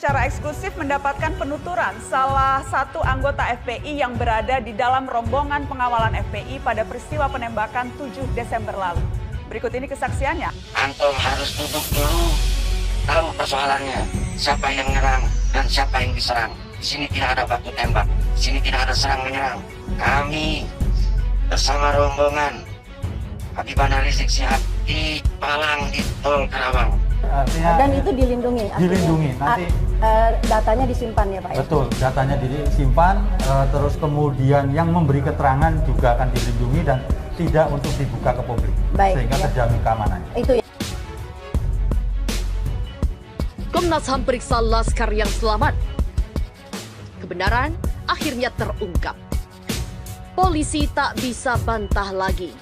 secara eksklusif mendapatkan penuturan salah satu anggota FPI yang berada di dalam rombongan pengawalan FPI pada peristiwa penembakan 7 Desember lalu. Berikut ini kesaksiannya. Antum harus duduk dulu, tahu persoalannya, siapa yang nyerang dan siapa yang diserang. Di sini tidak ada baku tembak, di sini tidak ada serang menyerang. Kami bersama rombongan Habibana Rizik Syihab di Palang di Tol Karawang. Artinya, dan itu dilindungi. Dilindungi. Nanti datanya disimpan ya Pak. Betul, datanya disimpan. Terus kemudian yang memberi keterangan juga akan dilindungi dan tidak untuk dibuka ke publik. Baik, sehingga terjamin keamanannya. Itu ya. Komnas HAM periksa Laskar yang selamat. Kebenaran akhirnya terungkap. Polisi tak bisa bantah lagi.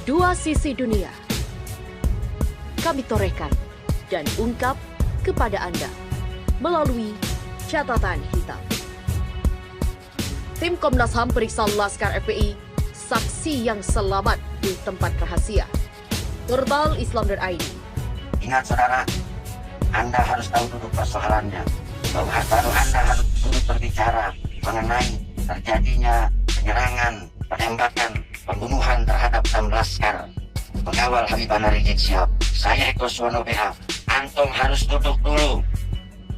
Dua sisi dunia kami torehkan dan ungkap kepada Anda melalui catatan hitam. Tim Komnas HAM periksa Laskar FPI, saksi yang selamat di tempat rahasia. Portal Islam.id. Ingat saudara, Anda harus tahu duduk persoalannya. Baru Anda harus duduk berbicara mengenai terjadinya penyerangan, penembakan, pembunuhan terhadap 6 Laskar pengawal Habibana Rizik Syihab. Saya Eko Suwono BH. Antum harus duduk dulu.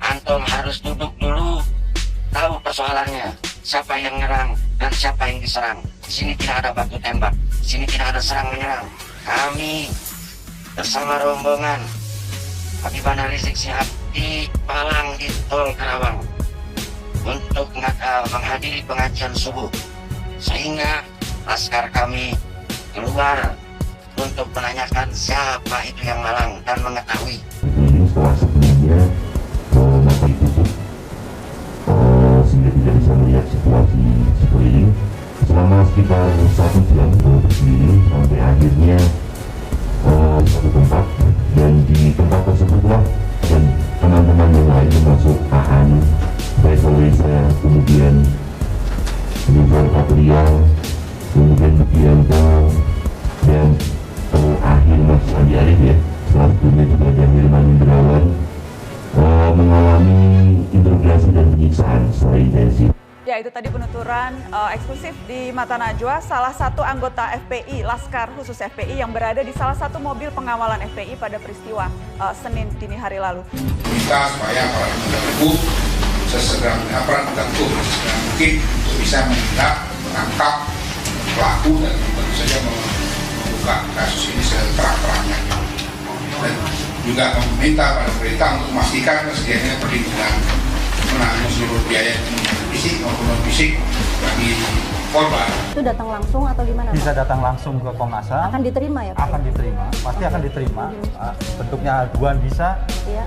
Antum harus duduk dulu. Tahu persoalannya, siapa yang nyerang dan siapa yang diserang. Di sini tidak ada baku tembak, di sini tidak ada serang menyerang. Kami bersama rombongan Habibana Rizik Syihab di Palang di Tol Karawang untuk menghadiri pengajian subuh, sehingga laskar kami keluar untuk menanyakan siapa itu yang malang dan mengetahui. Ini setelah sebelumnya masih tutup sehingga tidak bisa melihat situasi sekeliling selama sekitar 1 jam berdiri sampai akhirnya satu tempat, dan di tempat tersebutlah dan teman-teman yang lain termasuk Aan, Faisal Reza, kemudian Rizal Patria, kemudian Budianto, dan akhir Mas Andi Arief ya, selanjutnya juga ada Hilman Indrawan, mengalami interogasi dan penyiksaan secara intensif. Ya, itu tadi penuturan eksklusif di Mata Najwa, salah satu anggota FPI, Laskar khusus FPI yang berada di salah satu mobil pengawalan FPI pada peristiwa Senin dini hari lalu. Kita supaya para penegak hukum sesegera mungkin untuk bisa menindak, menangkap pelaku dan tentu saja membuka kasus ini seterang-terangnya. Dan juga meminta pada pemerintah untuk memastikan kesediaannya perlindungan menanggung seluruh biaya fisik maupun non fisik bagi korban. Itu datang langsung atau gimana? Bisa Pak? datang langsung ke Komnas HAM. Akan diterima ya Pak? Akan diterima, pasti akan diterima. Bentuknya aduan bisa,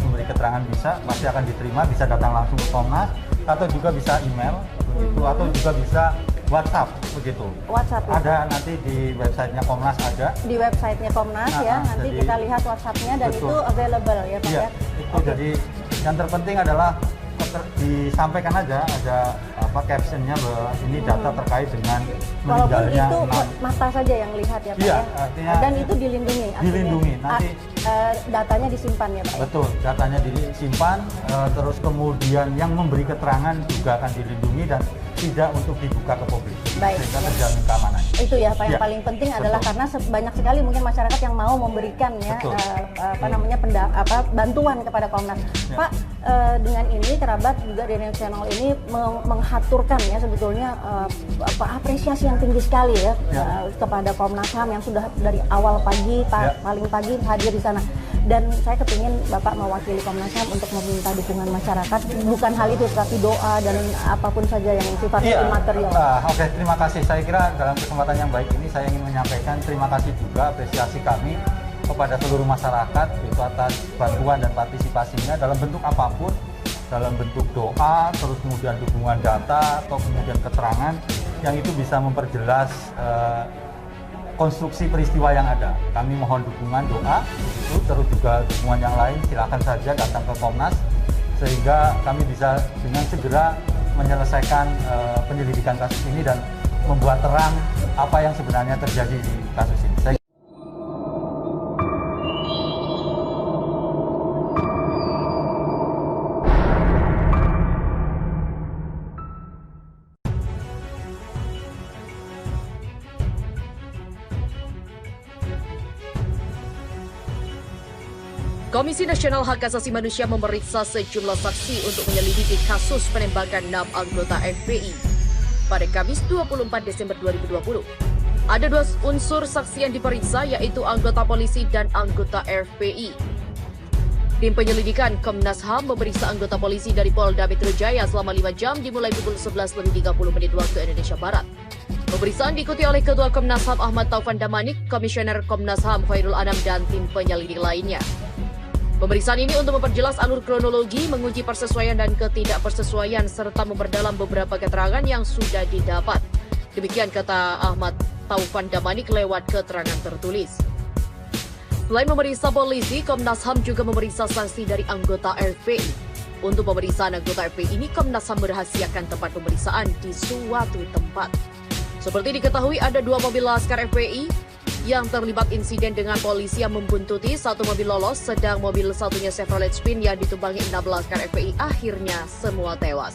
memberi keterangan bisa, pasti akan diterima. Bisa datang langsung ke Komnas, atau juga bisa email, begitu, atau juga bisa WhatsApp, begitu. WhatsApp ya? Ada nanti di websitenya Komnas ada. Di websitenya Komnas ya, nanti jadi, kita lihat WhatsAppnya dan betul. itu available ya Pak Iya, ya? itu jadi yang terpenting adalah disampaikan aja, ada captionnya bahwa ini data terkait dengan meninggalnya. Walaupun itu mata saja yang lihat ya Pak iya, ya? artinya dan itu dilindungi? Dilindungi, nanti datanya disimpan ya Pak ya? Betul, datanya disimpan, terus kemudian yang memberi keterangan juga akan dilindungi dan tidak untuk dibuka ke publik. Baik, sehingga terjamin keamanannya. Itu ya Pak, yang Ya, paling penting adalah betul. karena banyak sekali mungkin masyarakat yang mau memberikan ya bantuan kepada Komnas. Ya. Pak, dengan ini kerabat juga dari channel ini menghaturkan ya sebetulnya apresiasi yang tinggi sekali ya, kepada Komnas HAM yang sudah dari awal pagi paling pagi hadir di sana. Dan saya kepingin Bapak mewakili Komnas HAM untuk meminta dukungan masyarakat, bukan hal itu tapi doa dan apapun saja yang sifatnya imaterial. Oke, terima kasih. Saya kira dalam kesempatan yang baik ini saya ingin menyampaikan terima kasih juga apresiasi kami kepada seluruh masyarakat itu atas bantuan dan partisipasinya dalam bentuk apapun, dalam bentuk doa, terus kemudian dukungan data atau kemudian keterangan yang itu bisa memperjelas konstruksi peristiwa yang ada. Kami mohon dukungan doa, itu terus juga dukungan yang lain silakan saja datang ke Komnas sehingga kami bisa dengan segera menyelesaikan penyelidikan kasus ini dan membuat terang apa yang sebenarnya terjadi di kasus ini. Komisi Nasional Hak Asasi Manusia memeriksa sejumlah saksi untuk menyelidiki kasus penembakan 6 anggota FPI pada Kamis 24 Desember 2020. Ada 2 unsur saksi yang diperiksa, yaitu anggota polisi dan anggota FPI. Tim penyelidikan Komnas HAM memeriksa anggota polisi dari Polda Metro Jaya selama 5 jam dimulai pukul 11.30 waktu Indonesia Barat. Pemeriksaan diikuti oleh Ketua Komnas HAM Ahmad Taufan Damanik, Komisioner Komnas HAM Khairul Anam, dan tim penyelidik lainnya. Pemeriksaan ini untuk memperjelas alur kronologi, menguji persesuaian dan ketidakpersesuaian, serta memperdalam beberapa keterangan yang sudah didapat. Demikian kata Ahmad Taufan Damanik lewat keterangan tertulis. Selain memeriksa polisi, Komnas HAM juga memeriksa saksi dari anggota FPI. Untuk pemeriksaan anggota FPI ini, Komnas HAM merahasiakan tempat pemeriksaan di suatu tempat. Seperti diketahui, ada 2 mobil Laskar FPI yang terlibat insiden dengan polisi yang membuntuti 1 mobil lolos, sedang mobil satunya Chevrolet Spin yang ditumpangi 6 Laskar FPI akhirnya semua tewas.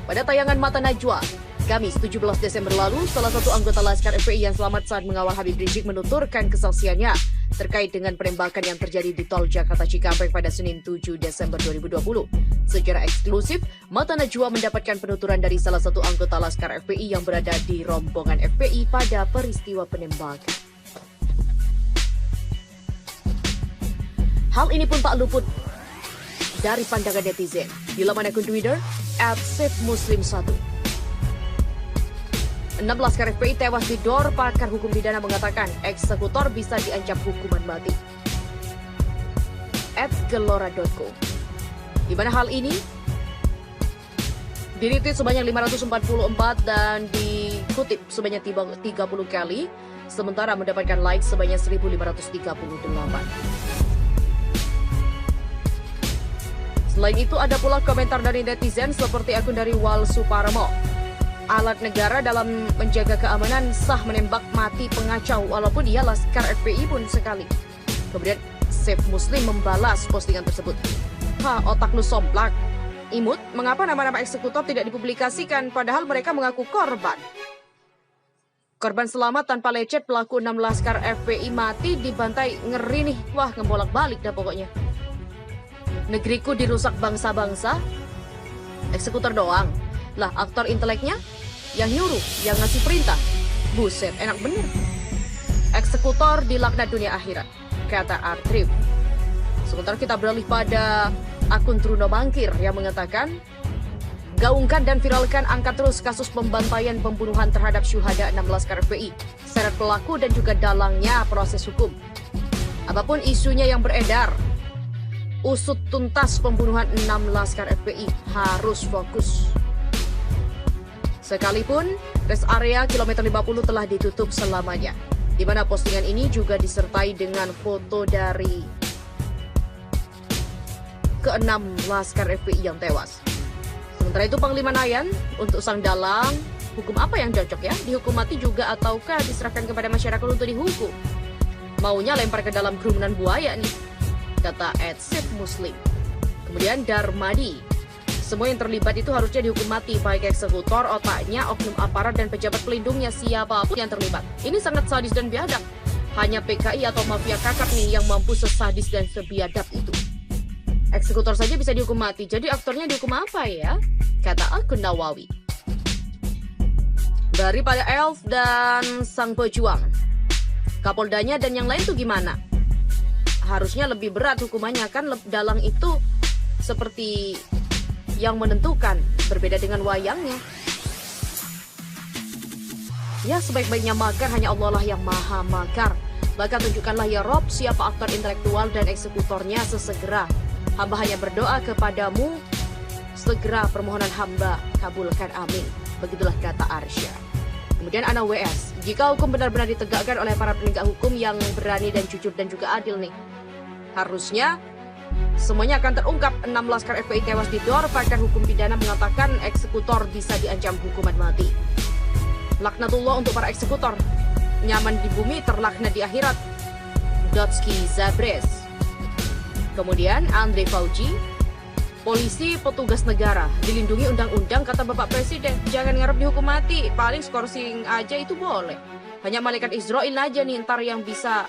Pada tayangan Mata Najwa, Kamis 17 Desember lalu, salah satu anggota Laskar FPI yang selamat saat mengawal Habib Rizik menuturkan kesaksiannya terkait dengan penembakan yang terjadi di Tol Jakarta Cikampek pada Senin 7 Desember 2020. Secara eksklusif, Mata Najwa mendapatkan penuturan dari salah satu anggota Laskar FPI yang berada di rombongan FPI pada peristiwa penembakan. Hal ini pun tak luput dari pandangan netizen di laman akun Twitter @safemuslim1. 6 Laskar FPI tewas di DOR. Pakar hukum pidana mengatakan eksekutor bisa diancam hukuman mati. @gelora.co. Di mana hal ini di-retweet sebanyak 544 dan dikutip sebanyak 30 kali, sementara mendapatkan like sebanyak 1.538. Selain itu, ada pula komentar dari netizen seperti akun dari Wal Suparmo. Alat negara dalam menjaga keamanan sah menembak mati pengacau walaupun ia Laskar FPI pun sekali. Kemudian Safe Muslim membalas postingan tersebut. Otak lu somplak. Imut, mengapa nama-nama eksekutor tidak dipublikasikan padahal mereka mengaku korban? Korban selamat tanpa lecet, pelaku 6 Laskar FPI mati dibantai, ngeri nih. Wah, ngebolak-balik dah pokoknya. Negeriku dirusak bangsa-bangsa, eksekutor doang. Lah, aktor inteleknya yang nyuruh, yang ngasih perintah. Buset, enak bener. Eksekutor dilaknat dunia akhirat, kata Artrip. Sementara kita beralih pada akun Truno Bangkir yang mengatakan, gaungkan dan viralkan, angkat terus kasus pembantaian pembunuhan terhadap syuhada 6 Laskar FPI. Seret pelaku dan juga dalangnya proses hukum. Apapun isunya yang beredar, usut tuntas pembunuhan 6 Laskar FPI, harus fokus. Sekalipun rest area kilometer 50 telah ditutup selamanya, di mana postingan ini juga disertai dengan foto dari ke-6 Laskar FPI yang tewas. Sementara itu Panglima Nayan, untuk sang dalang, hukum apa yang cocok ya? Dihukum mati juga ataukah diserahkan kepada masyarakat untuk dihukum? Maunya lempar ke dalam kerumunan buaya nih, kata @safemuslim. Kemudian Darmadi, semua yang terlibat itu harusnya dihukum mati, baik eksekutor, otaknya, oknum aparat, dan pejabat pelindungnya, siapapun yang terlibat. Ini sangat sadis dan biadab. Hanya PKI atau mafia kakap nih yang mampu sesadis dan sebiadab itu. Eksekutor saja bisa dihukum mati, jadi aktornya dihukum apa ya? Kata akun Nawawi. Daripada Elf dan sang pejuang, Kapoldanya dan yang lain tuh gimana? Harusnya lebih berat hukumannya, kan dalang itu seperti yang menentukan, berbeda dengan wayangnya. Ya, sebaik-baiknya makar hanya Allah lah yang maha makar. Maka tunjukkanlah ya Rob siapa aktor intelektual dan eksekutornya sesegera. Hamba hanya berdoa kepadamu, segera permohonan hamba kabulkan, amin. Begitulah kata Arsya. Kemudian Ana WS, jika hukum benar-benar ditegakkan oleh para penegak hukum yang berani dan jujur dan juga adil nih, harusnya semuanya akan terungkap. 6 Laskar FPI tewas di DOR. Pakar hukum pidana mengatakan eksekutor bisa diancam hukuman mati. Laknatullah untuk para eksekutor. Nyaman di bumi, terlaknat di akhirat. Dotsky Zabres. Kemudian Andre Fauci, polisi petugas negara dilindungi undang-undang, kata Bapak Presiden. Jangan ngarep dihukum mati, paling skorsing aja itu boleh. Hanya malaikat Israel aja nih ntar yang bisa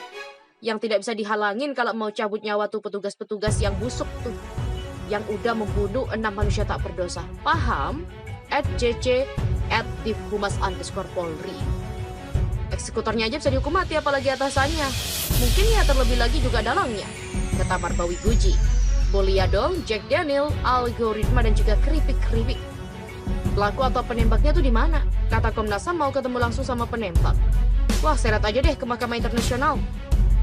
yang tidak bisa dihalangin kalau mau cabut nyawa tuh petugas-petugas yang busuk tuh, yang udah membunuh 6 manusia tak berdosa. Paham? @jc@divhumas_polri. Eksekutornya aja bisa dihukum mati, apalagi atasannya. Mungkin ya terlebih lagi juga dalangnya, kata Marbawi Guji. Bolia dong, Jack Daniel, algoritma dan juga keripik-keripik. Pelaku atau penembaknya tuh di mana? Kata Komnas HAM mau ketemu langsung sama penembak. Wah, seret aja deh ke Mahkamah Internasional.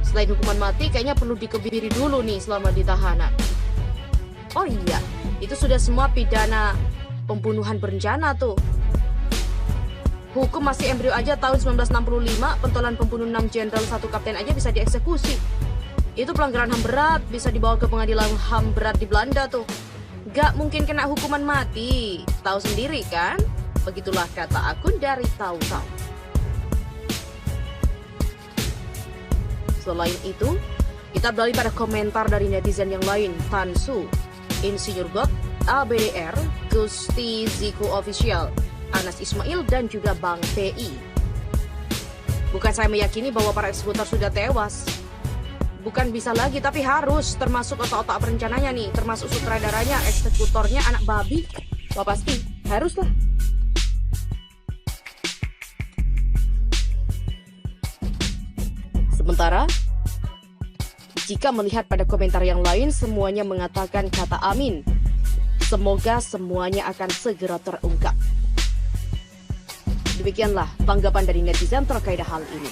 Selain hukuman mati, kayaknya perlu dikebiri dulu nih selama di tahanan. Oh iya, itu sudah semua pidana pembunuhan berencana tuh. Hukum masih embrio aja tahun 1965, pentolan pembunuh 6 jenderal 1 kapten aja bisa dieksekusi. Itu pelanggaran HAM berat, bisa dibawa ke pengadilan HAM berat di Belanda tuh. Gak mungkin kena hukuman mati, tahu sendiri kan? Begitulah kata akun dari Tahu-Tahu. Selain itu, kita beralih pada komentar dari netizen yang lain. Tansu, Insinyur God, ABDR, Gusti Ziku Official, Anas Ismail, dan juga Bang PI. Bukan saya meyakini bahwa para eksekutor sudah tewas. Bukan bisa lagi, tapi harus. Termasuk otak-otak perencananya nih, termasuk sutradaranya, eksekutornya, anak babi. Wah pasti, haruslah. Sementara, jika melihat pada komentar yang lain, semuanya mengatakan kata amin. Semoga semuanya akan segera terungkap. Demikianlah tanggapan dari netizen terkait hal ini.